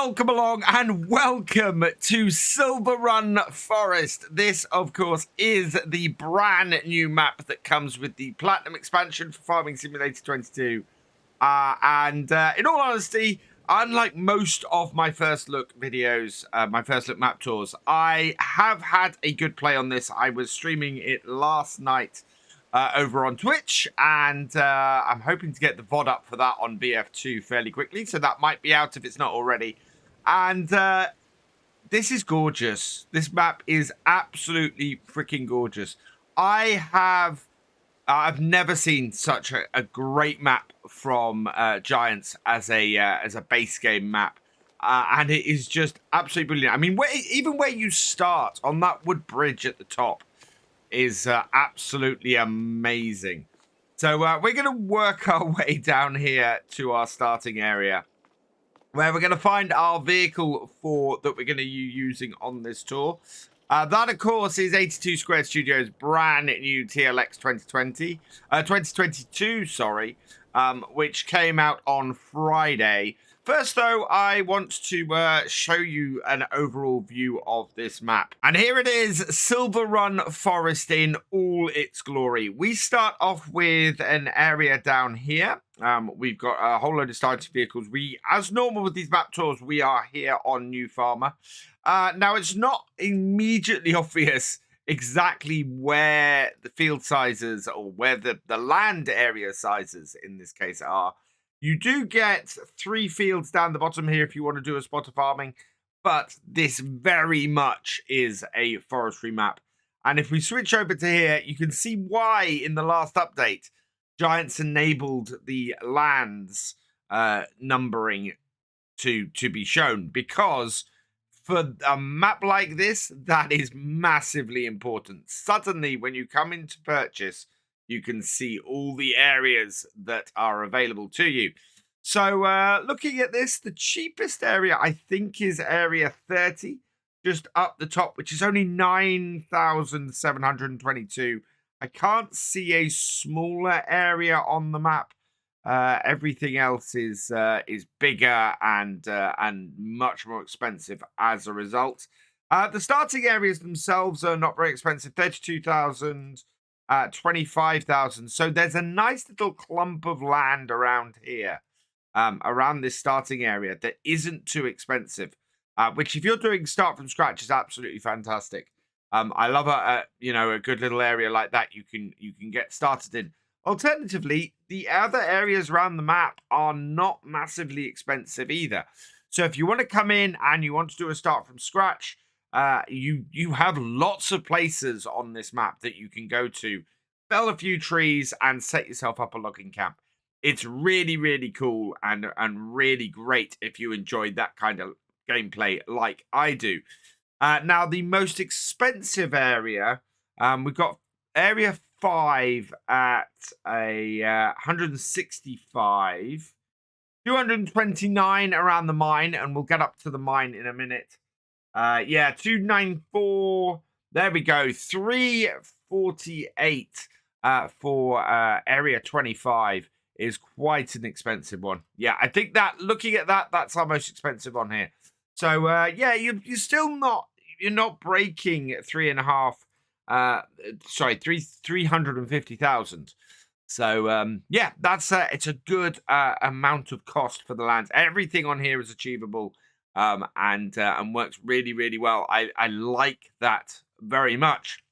Welcome along and welcome to Silverrun Forest. This, of course, is the brand new map that comes with the Platinum expansion for Farming Simulator 22. In all honesty, unlike most of my first look videos, my first look map tours, I have had a good play on this. I was streaming it last night over on Twitch, and I'm hoping to get the VOD up for that on BF2 fairly quickly, so that might be out if it's not already. And this is gorgeous. This map is absolutely freaking gorgeous. I've never seen such a great map from Giants as a base game map, and it is just absolutely brilliant. I mean, even where you start on that wood bridge at the top is absolutely amazing. So we're going to work our way down here to our starting area, where we're going to find our vehicle that we're going to be using on this tour. That, of course, is 82 Squared Studios' brand new TLX 2022, sorry, which came out on Friday. First, though, I want to show you an overall view of this map. And here it is, Silverrun Forest in all its glory. We start off with an area down here. We've got a whole load of starting vehicles. As normal with these map tours, we are here on New Farmer. Now, it's not immediately obvious exactly where the field sizes or where the land area sizes, in this case, are. You do get 3 fields down the bottom here if you want to do a spot of farming, but this very much is a forestry map. And if we switch over to here, you can see why in the last update, Giants enabled the lands numbering to be shown, because for a map like this, that is massively important. Suddenly, when you come into purchase, you can see all the areas that are available to you. So looking at this, the cheapest area, I think, is area 30, just up the top, which is only 9,722. I can't see a smaller area on the map. Everything else is bigger and much more expensive as a result. The starting areas themselves are not very expensive, 32,000. 25,000. So there's a nice little clump of land around here, around this starting area that isn't too expensive, which if you're doing start from scratch is absolutely fantastic. I love a good little area like that you can get started in. Alternatively, the other areas around the map are not massively expensive either. So if you want to come in and you want to do a start from scratch, you have lots of places on this map that you can go to, fell a few trees, and set yourself up a logging camp. It's really, really cool and really great if you enjoyed that kind of gameplay like I do. Now, the most expensive area, we've got area 5 at a 165, 229 around the mine, and we'll get up to the mine in a minute. 294. There we go. 348 for area 25 is quite an expensive one. Yeah, I think that looking at that, that's our most expensive on here. So you're still not breaking 350,000. So that's it's a good amount of cost for the lands. Everything on here is achievable. And works really, really well. I like that very much.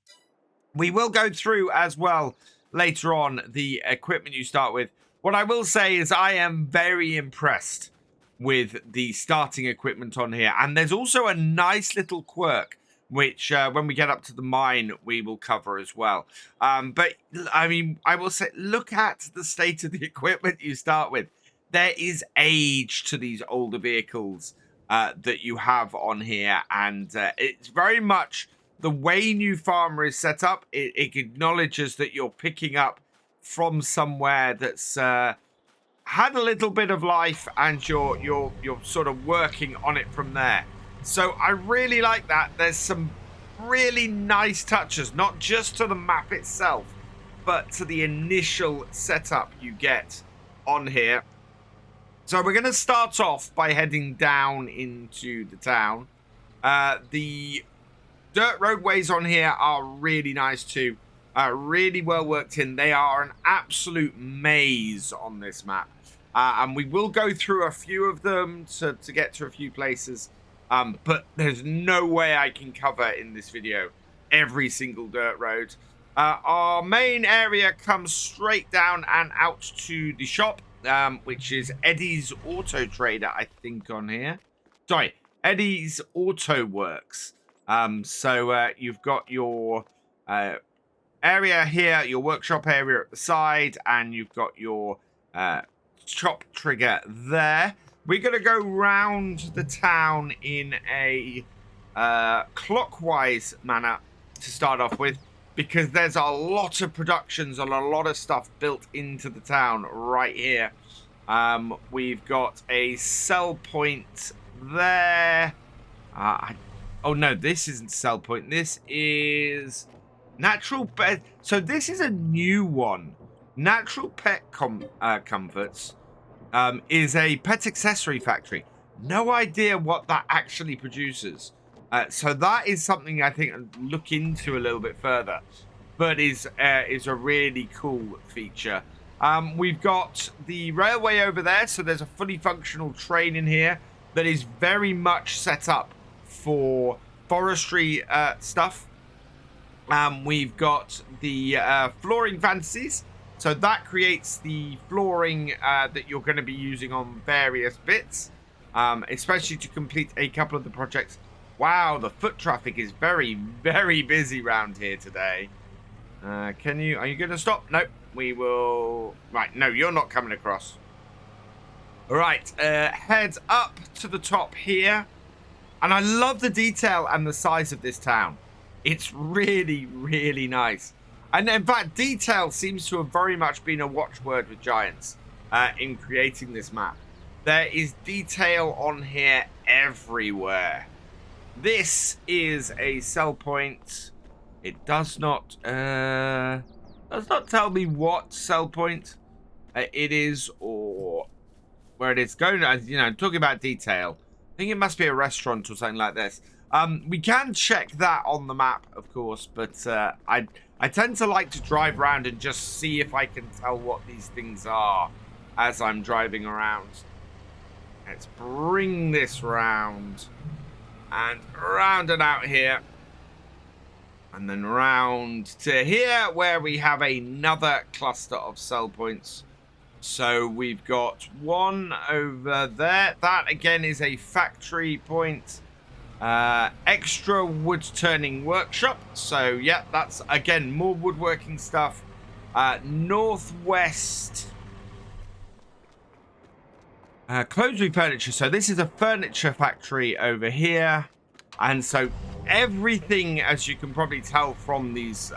We will go through as well later on the equipment you start with. What I will say is I am very impressed with the starting equipment on here. And there's also a nice little quirk, which when we get up to the mine, we will cover as well. But I mean, I will say, look at the state of the equipment you start with. There is age to these older vehicles that you have on here, and it's very much the way New Farmer is set up. It acknowledges that you're picking up from somewhere that's had a little bit of life, and you're sort of working on it from there. So I really like that. There's some really nice touches, not just to the map itself, but to the initial setup you get on here. So we're going to start off by heading down into the town. The dirt roadways on here are really nice too. Really well worked in. They are an absolute maze on this map. And we will go through a few of them to get to a few places. But there's no way I can cover in this video every single dirt road. Our main area comes straight down and out to the shop, which is Eddie's Auto Trader, I think, on here. Sorry, Eddie's Auto Works. So you've got your area here, your workshop area at the side, and you've got your chop trigger there. We're going to go round the town in a clockwise manner to start off with, because there's a lot of productions and a lot of stuff built into the town right here. We've got a sell point there. Oh no, this isn't sell point. This is natural pet. So this is a new one. Natural Pet Comforts is a pet accessory factory. No idea what that actually produces. So that is something I think I'll look into a little bit further, but is a really cool feature. We've got the railway over there, so there's a fully functional train in here that is very much set up for forestry stuff. We've got the flooring fantasies, so that creates the flooring that you're going to be using on various bits, especially to complete a couple of the projects. Wow, the foot traffic is very, very busy around here today. Are you going to stop? Nope, we will... Right, no, you're not coming across. All right, head up to the top here. And I love the detail and the size of this town. It's really, really nice. And in fact, detail seems to have very much been a watchword with Giants in creating this map. There is detail on here everywhere. This is a sell point. It does not tell me what sell point it is or where it is going. You know, talking about detail, I think it must be a restaurant or something like this. We can check that on the map, of course, but I tend to like to drive around and just see if I can tell what these things are as I'm driving around. Let's bring this round. And round and out here. And then round to here, where we have another cluster of sell points. So we've got one over there. That, again, is a factory point. Extra wood turning workshop. So, yeah, that's, again, more woodworking stuff. Northwest... clothes furniture. So this is a furniture factory over here, and so everything, as you can probably tell from these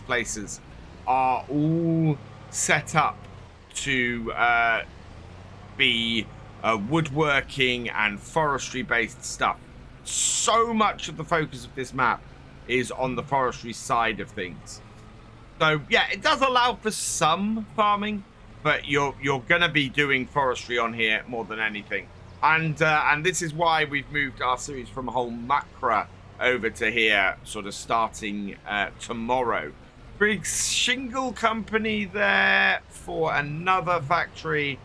places, are all set up to be woodworking and forestry based stuff. So much of the focus of this map is on the forestry side of things. So yeah, it does allow for some farming, but you're gonna be doing forestry on here more than anything, and this is why we've moved our series from whole Macra over to here, sort of starting tomorrow. Big shingle company there for another factory,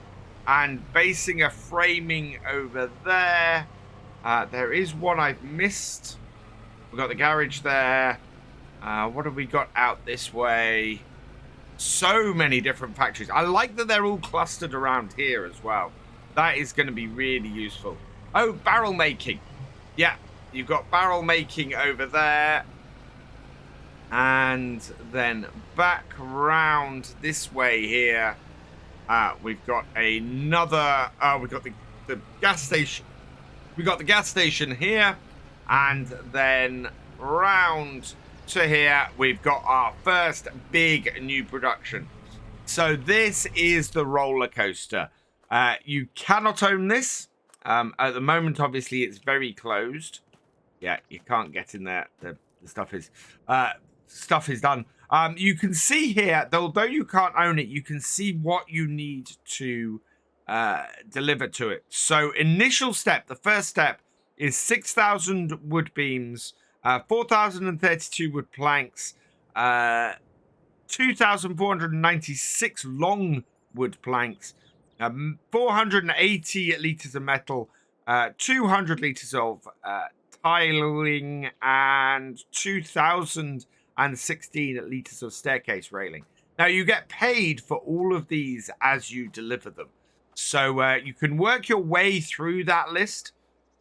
and basing a framing over there. There is one I've missed. We've got the garage there. What have we got out this way? So many different factories. I like that they're all clustered around here as well. That is going to be really useful. Oh, barrel making. Yeah, you've got barrel making over there. And then back round this way here. We've got another... we've got the gas station. We've got the gas station here. And then round... to here, we've got our first big new production. So this is the roller coaster. You cannot own this. At the moment, obviously, it's very closed. Yeah, you can't get in there. The stuff is done. You can see here, though you can't own it, you can see what you need to deliver to it. So initial step, the first step is 6,000 wood beams, 4,032 wood planks, 2,496 long wood planks, 480 liters of metal, 200 liters of tiling, and 2,016 liters of staircase railing. Now, you get paid for all of these as you deliver them. So you can work your way through that list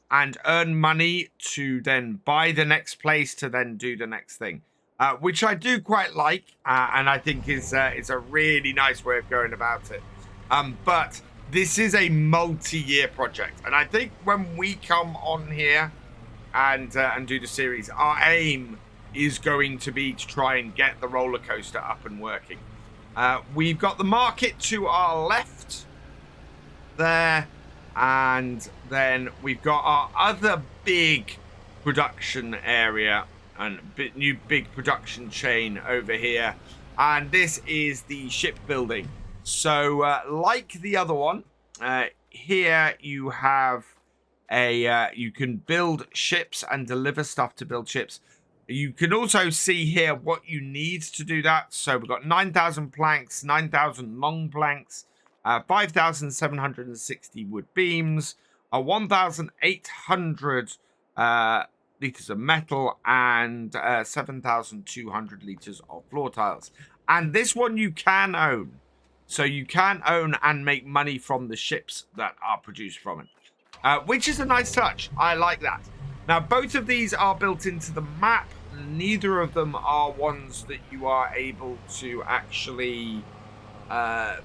and earn money to then buy the next place to then do the next thing, which I do quite like, and I think is a really nice way of going about it. But this is a multi-year project, and I think when we come on here and do the series, our aim is going to be to try and get the roller coaster up and working. We've got the market to our left there, and then we've got our other big production area and new big production chain over here, and this is the shipbuilding. So like the other one, here you have you can build ships and deliver stuff to build ships. You can also see here what you need to do that. So we've got 9,000 planks, 9,000 long planks, 5,760 wood beams, 1,800 liters of metal, and 7,200 liters of floor tiles. And this one you can own. So you can own and make money from the ships that are produced from it, which is a nice touch. I like that. Now, both of these are built into the map. Neither of them are ones that you are able to actually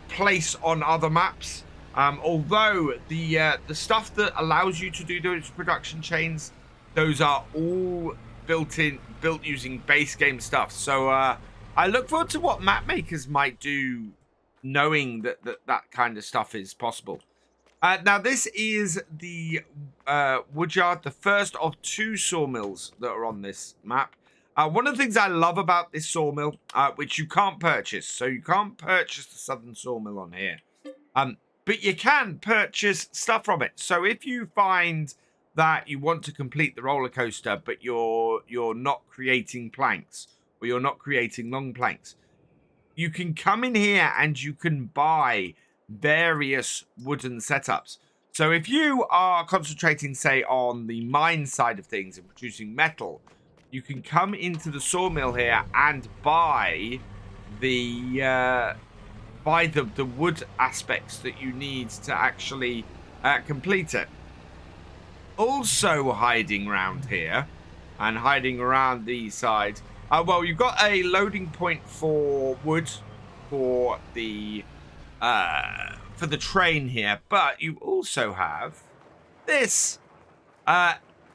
place on other maps. Although the stuff that allows you to do those production chains, those are all built using base game stuff. So I look forward to what map makers might do, knowing that kind of stuff is possible. Now, this is the woodyard, the first of 2 sawmills that are on this map. One of the things I love about this sawmill, which you can't purchase, so you can't purchase the southern sawmill on here, but you can purchase stuff from it. So if you find that you want to complete the roller coaster, but you're not creating planks, or you're not creating long planks, you can come in here and you can buy various wooden setups. So if you are concentrating, say, on the mine side of things and producing metal, you can come into the sawmill here and buy the wood aspects that you need to actually complete it. Also hiding around here and hiding around these sides, well, you've got a loading point for wood for the train here, but you also have this.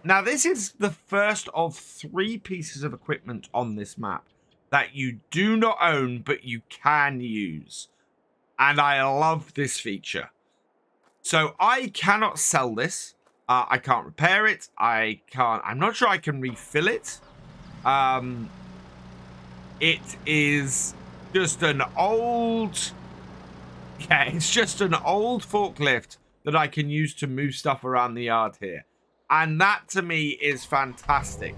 Now, this is the first of 3 pieces of equipment on this map that you do not own, but you can use. And I love this feature. So I cannot sell this. I can't repair it. I'm not sure I can refill it. It is just an old... Yeah, it's just an old forklift that I can use to move stuff around the yard here. And that, to me, is fantastic.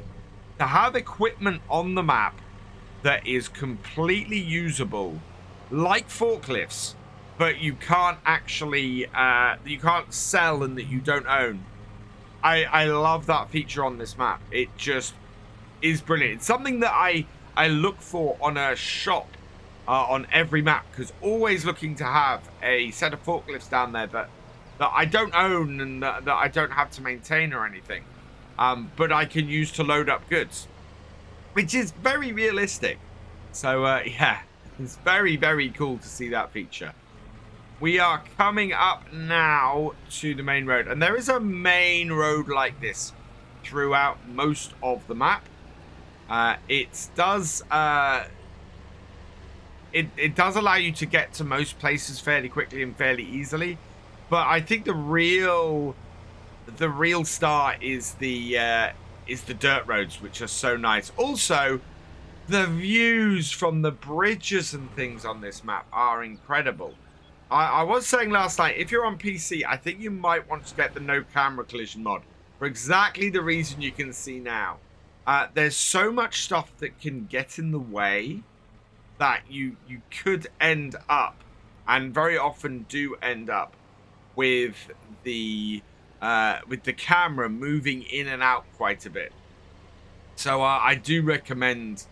To have equipment on the map that is completely usable, like forklifts, but you can't actually, you can't sell and that you don't own. I love that feature on this map. It just is brilliant. It's something that I look for on a shop on every map, because always looking to have a set of forklifts down there that I don't own and that I don't have to maintain or anything, but I can use to load up goods, which is very realistic. So yeah, it's very, very cool to see that feature. We are coming up now to the main road, and there is a main road like this throughout most of the map. It does allow you to get to most places fairly quickly and fairly easily. But I think the real star is the dirt roads, which are so nice. Also, the views from the bridges and things on this map are incredible. I was saying last night, if you're on PC, I think you might want to get the no camera collision mod for exactly the reason you can see now. There's so much stuff that can get in the way that you could end up, and very often do end up, with the camera moving in and out quite a bit. So I do recommend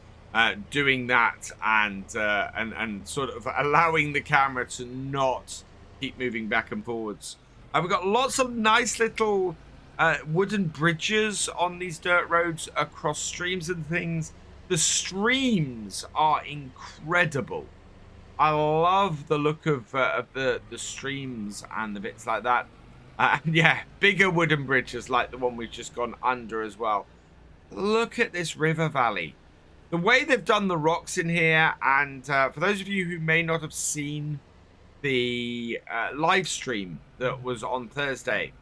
doing that and sort of allowing the camera to not keep moving back and forwards. We've got lots of nice little wooden bridges on these dirt roads across streams and things. The streams are incredible. I love the look of the streams and the bits like that. And yeah, bigger wooden bridges like the one we've just gone under as well. Look at this river valley. The way they've done the rocks in here, and for those of you who may not have seen the live stream that was on Thursday,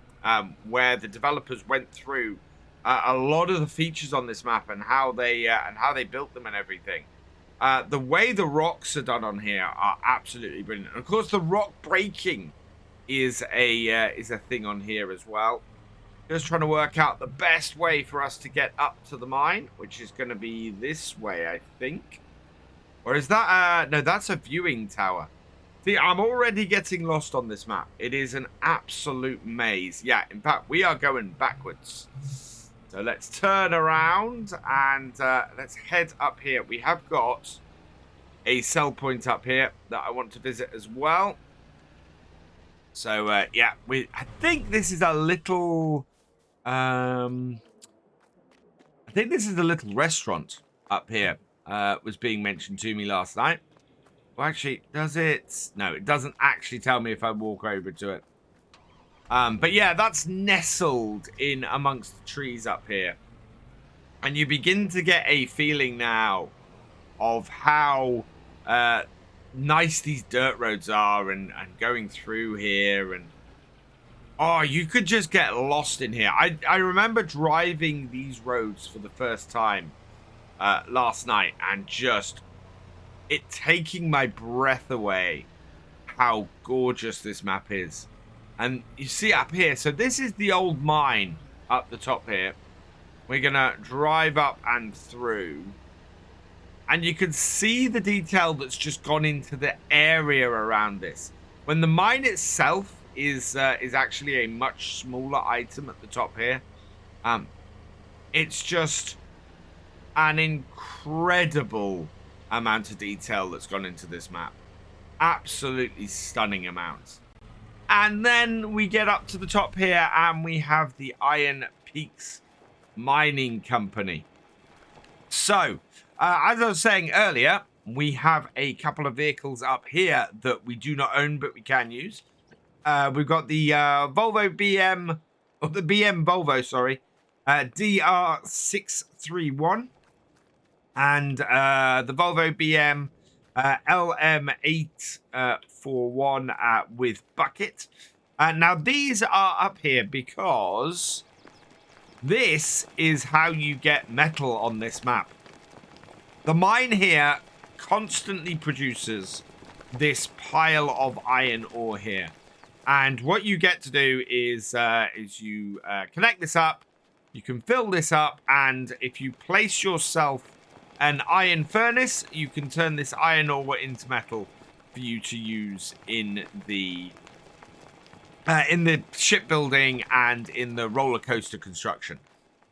where the developers went through a lot of the features on this map and how they built them and everything. The way the rocks are done on here are absolutely brilliant. And of course, the rock breaking is a thing on here as well. Just trying to work out the best way for us to get up to the mine, which is going to be this way, I think. Or is that... no, that's a viewing tower. See, I'm already getting lost on this map. It is an absolute maze. Yeah, in fact, we are going backwards. So let's turn around and let's head up here. We have got a sell point up here that I want to visit as well. So, yeah, I think this is a little... I think this is a little restaurant up here. Was being mentioned to me last night. Well, actually, does it? No, it doesn't actually tell me if I walk over to it. But yeah, that's nestled in amongst the trees up here. And you begin to get a feeling now of how nice these dirt roads are and going through here. And oh, you could just get lost in here. I remember driving these roads for the first time last night and just it taking my breath away how gorgeous this map is. And you see up here, so this is the old mine up the top here. We're going to drive up and through. And you can see the detail that's just gone into the area around this. When the mine itself is actually a much smaller item at the top here. It's just an incredible amount of detail that's gone into this map. Absolutely stunning amount. And then we get up to the top here and we have the Iron Peaks Mining Company. So, as I was saying earlier, we have a couple of vehicles up here that we do not own, but we can use. We've got the Volvo BM, or the BM Volvo, sorry, DR631, and the Volvo BM LM841 with bucket. Now, these are up here because this is how you get metal on this map. The mine here constantly produces this pile of iron ore here. And what you get to do is you connect this up, you can fill this up, and if you place yourself an iron furnace, you can turn this iron ore into metal for you to use in the shipbuilding and in the roller coaster construction.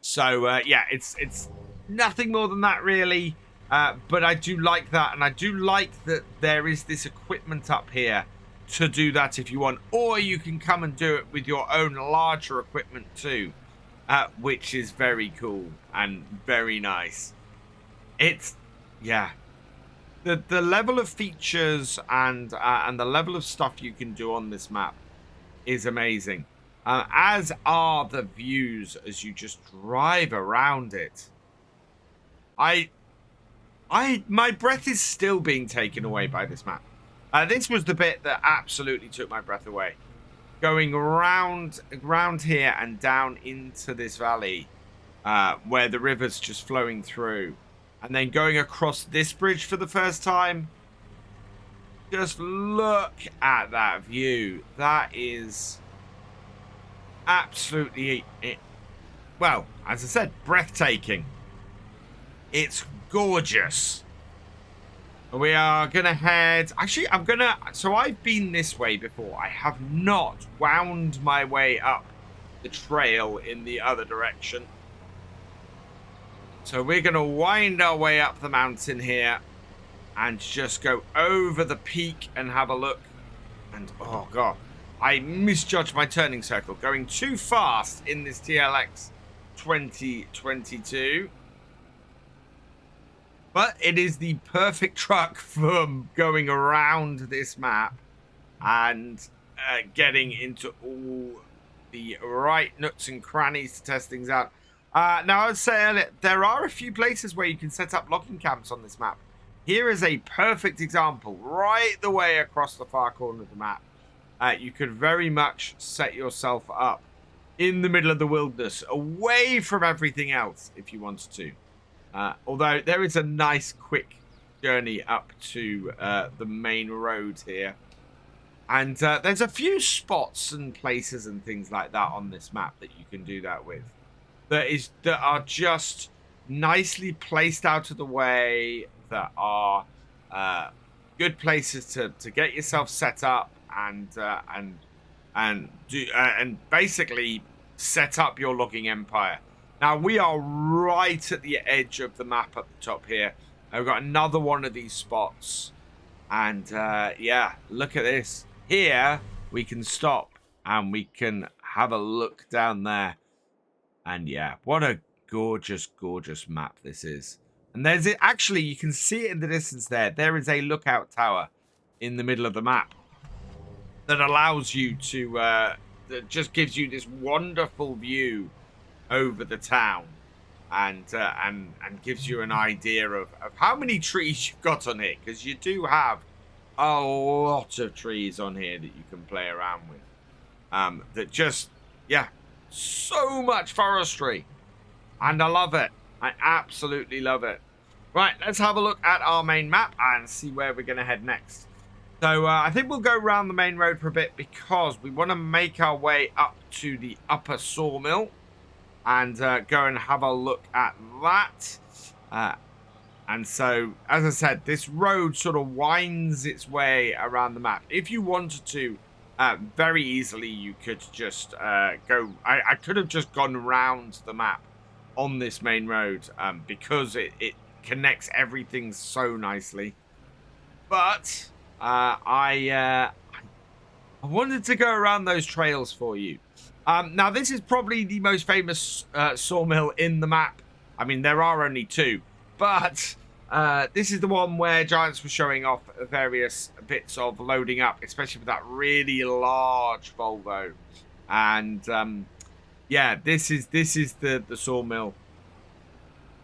So yeah, it's nothing more than that really, but I do like that, and I do like that there is this equipment up here to do that if you want, or you can come and do it with your own larger equipment too, which is very cool and very nice. It's, yeah, the level of features and the level of stuff you can do on this map is amazing, as are the views as you just drive around it. My breath is still being taken away by this map. This was the bit that absolutely took my breath away. Going around here and down into this valley where the river's just flowing through. And then going across this bridge for the first time. Just look at that view. That is absolutely, well, as I said, breathtaking. It's gorgeous. We are going to head... Actually, so I've been this way before. I have not wound my way up the trail in the other direction. So we're going to wind our way up the mountain here and just go over the peak and have a look. And, oh, God, I misjudged my turning circle. Going too fast in this TLX 2022. But it is the perfect truck for going around this map and getting into all the right nooks and crannies to test things out. Now, I would say earlier, there are a few places where you can set up logging camps on this map. Here is a perfect example, right the way across the far corner of the map. You could very much set yourself up in the middle of the wilderness, away from everything else, if you wanted to. Although there is a nice quick journey up to the main road here. And there's a few spots and places and things like that on this map that you can do that with. That are just nicely placed out of the way, that are good places to get yourself set up and basically set up your logging empire. Now, we are right at the edge of the map at the top here. We've got another one of these spots. And, yeah, look at this. Here, we can stop and we can have a look down there. And, yeah, what a gorgeous, gorgeous map this is. And there's it. Actually, you can see it in the distance there. There is a lookout tower in the middle of the map that allows you to, that just gives you this wonderful view over the town, and gives you an idea of how many trees you've got on here, because you do have a lot of trees on here that you can play around with. That just, yeah, so much forestry, and I love it. I absolutely love it. Right, let's have a look at our main map and see where we're going to head next. So I think we'll go around the main road for a bit because we want to make our way up to the upper Sawmill and go and have a look at that. And so, as I said, this road sort of winds its way around the map. If you wanted to, very easily, you could just go... I could have just gone around the map on this main road because it connects everything so nicely. But I wanted to go around those trails for you. Now, this is probably the most famous sawmill in the map. I mean, there are only two. But this is the one where Giants were showing off various bits of loading up, especially with that really large Volvo. And, yeah, this is the sawmill.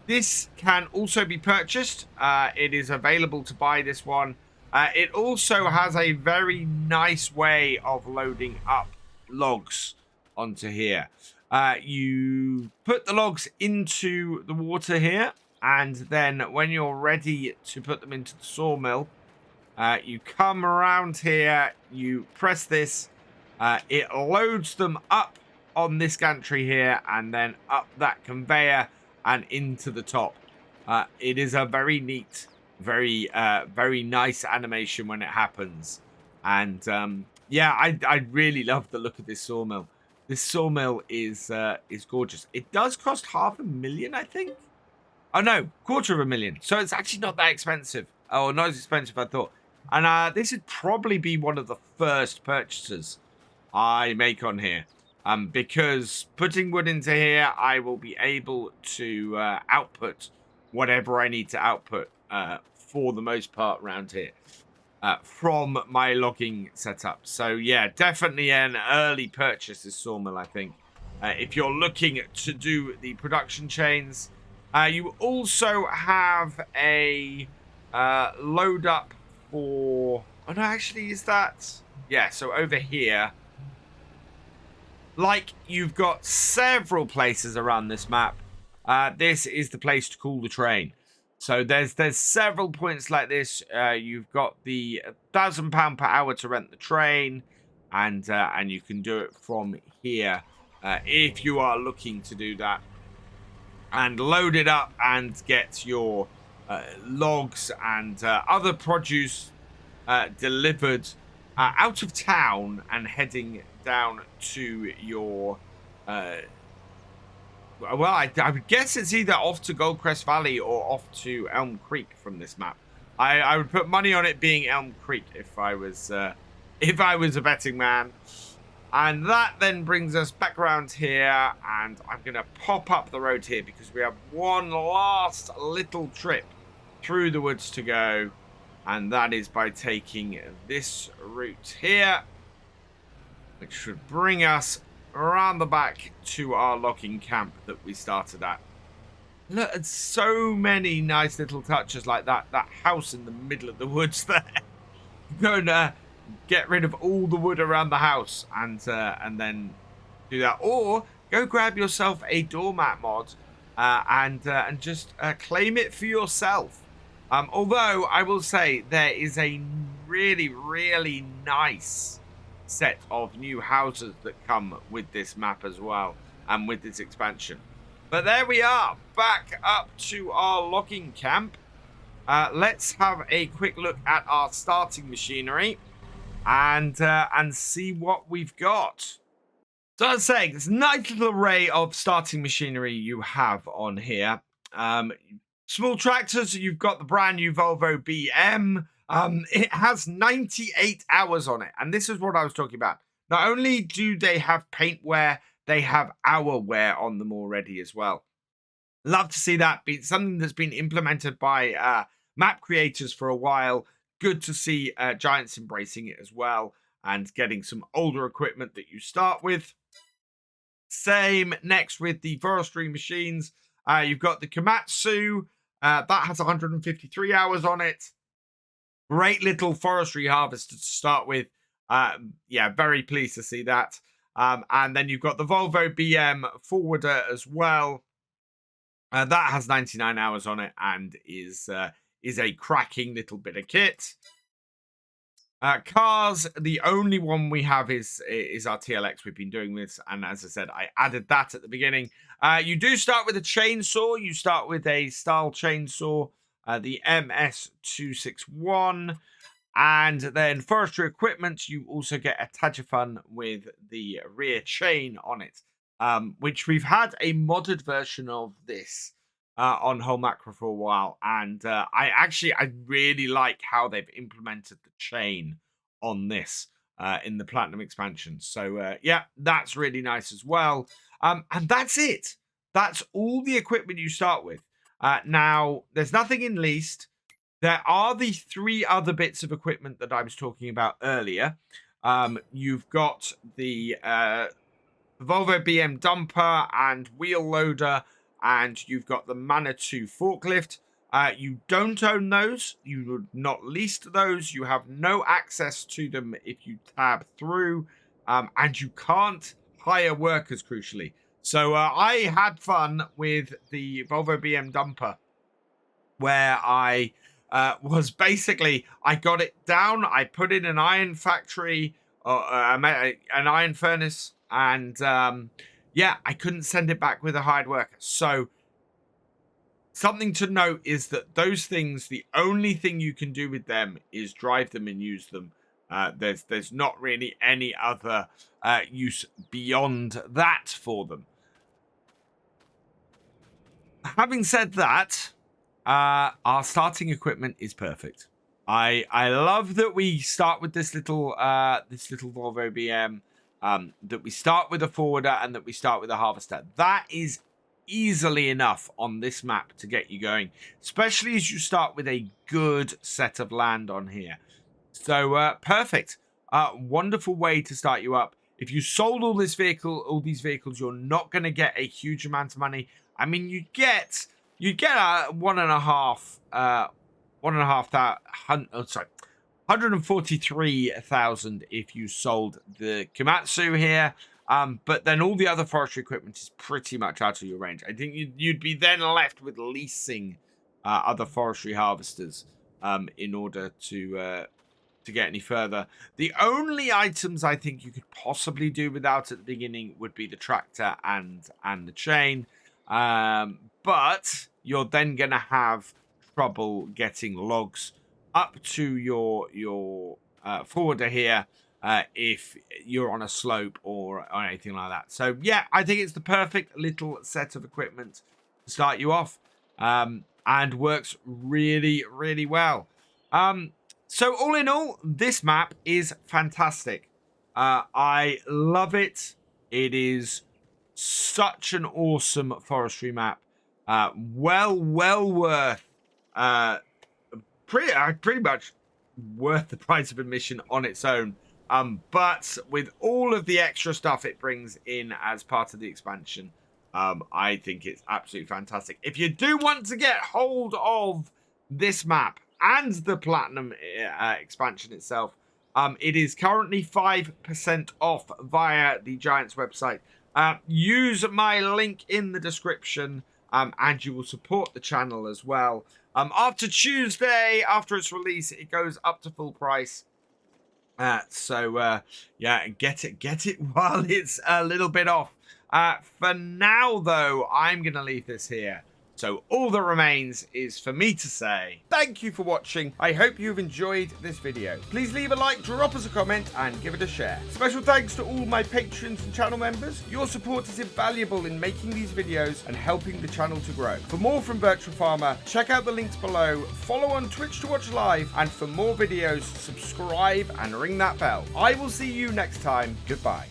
This can also be purchased. It is available to buy this one. It also has a very nice way of loading up logs onto here. You put the logs into the water here, and then when you're ready to put them into the sawmill, you come around here, you press this, it loads them up on this gantry here, and then up that conveyor and into the top. It is a very neat, very nice animation when it happens. And yeah, I really love the look of this sawmill. This sawmill is gorgeous. It does cost $500,000, I think. Oh no, $250,000. So it's actually not that expensive. Oh, not as expensive as I thought. And this would probably be one of the first purchases I make on here. Because putting wood into here, I will be able to output whatever I need to output for the most part around here from my logging setup. So yeah, definitely an early purchase, this sawmill, I think. If you're looking to do the production chains, you also have a load up for... Oh no, actually, is that... Yeah, so over here... Like, you've got several places around this map. This is the place to call the train. So there's several points like this. You've got the £1,000 per hour to rent the train, and you can do it from here if you are looking to do that, and load it up and get your logs and other produce delivered out of town and heading down to your well, I would guess it's either off to Goldcrest Valley or off to Elm Creek from this map. I would put money on it being Elm Creek if I was a betting man. And that then brings us back around here, and I'm going to pop up the road here because we have one last little trip through the woods to go, and that is by taking this route here, which should bring us around the back to our logging camp that we started at. Look at so many nice little touches like that. That house in the middle of the woods there. Gonna get rid of all the wood around the house and then do that, or go grab yourself a doormat mod and just claim it for yourself. Although I will say there is a really nice set of new houses that come with this map as well, and with this expansion. But there we are, back up to our logging camp. Let's have a quick look at our starting machinery and see what we've got. So I was saying, there's a nice little array of starting machinery you have on here. Small tractors, you've got the brand new Volvo BM. It has 98 hours on it, and this is what I was talking about. Not only do they have paint wear, they have hour wear on them already as well. Love to see that be something that's been implemented by map creators for a while. Good to see Giants embracing it as well and getting some older equipment that you start with. Same next with the forestry machines. You've got the Komatsu. That has 153 hours on it. Great little forestry harvester to start with. Yeah, very pleased to see that. And then you've got the Volvo BM forwarder as well. That has 99 hours on it and is a cracking little bit of kit. Cars, the only one we have is our TLX. We've been doing this, and as I said, I added that at the beginning. You do start with a chainsaw. You start with a style chainsaw, the MS261, and then forestry equipment. You also get a Tazoslo with the rear chain on it, which we've had a modded version of this on Whole Macro for a while, and I really like how they've implemented the chain on this in the Platinum expansion. So yeah, that's really nice as well. And that's it. That's all the equipment you start with. Now, there's nothing in leased. There are the 3 other bits of equipment that I was talking about earlier. You've got the Volvo BM dumper and wheel loader, and you've got the Manitou forklift. You don't own those. You would not leased those. You have no access to them if you tab through, and you can't hire workers, crucially. So I had fun with the Volvo BM dumper, where I was basically, I got it down, I put in an iron factory, an iron furnace, and yeah, I couldn't send it back with a hired worker. So something to note is that those things, the only thing you can do with them is drive them and use them. There's not really any other use beyond that for them. Having said that, our starting equipment is perfect. I love that we start with this little Volvo BM, that we start with a forwarder, and that we start with a harvester. That is easily enough on this map to get you going, especially as you start with a good set of land on here. So perfect. Wonderful way to start you up. If you sold all these vehicles, you're not going to get a huge amount of money. I mean, you get a 143,000 if you sold the Komatsu here. But then all the other forestry equipment is pretty much out of your range. I think you'd be then left with leasing other forestry harvesters in order to get any further. The only items I think you could possibly do without at the beginning would be the tractor and the chain. But you're then going to have trouble getting logs up to your forwarder here if you're on a slope or anything like that. So yeah, I think it's the perfect little set of equipment to start you off, and works really, really well. So all in all, this map is fantastic. I love it. It is such an awesome forestry map. Well worth, pretty much worth the price of admission on its own. But with all of the extra stuff it brings in as part of the expansion, I think it's absolutely fantastic. If you do want to get hold of this map and the Platinum expansion itself, it is currently 5% off via the Giants website. Use my link in the description, and you will support the channel as well. After Tuesday, after its release, it goes up to full price. So yeah, get it while it's a little bit off. For now, though, I'm going to leave this here. So all that remains is for me to say thank you for watching. I hope you've enjoyed this video. Please leave a like, drop us a comment, and give it a share. Special thanks to all my patrons and channel members. Your support is invaluable in making these videos and helping the channel to grow. For more from Virtual Farmer, check out the links below, follow on Twitch to watch live, and for more videos, subscribe and ring that bell. I will see you next time. Goodbye.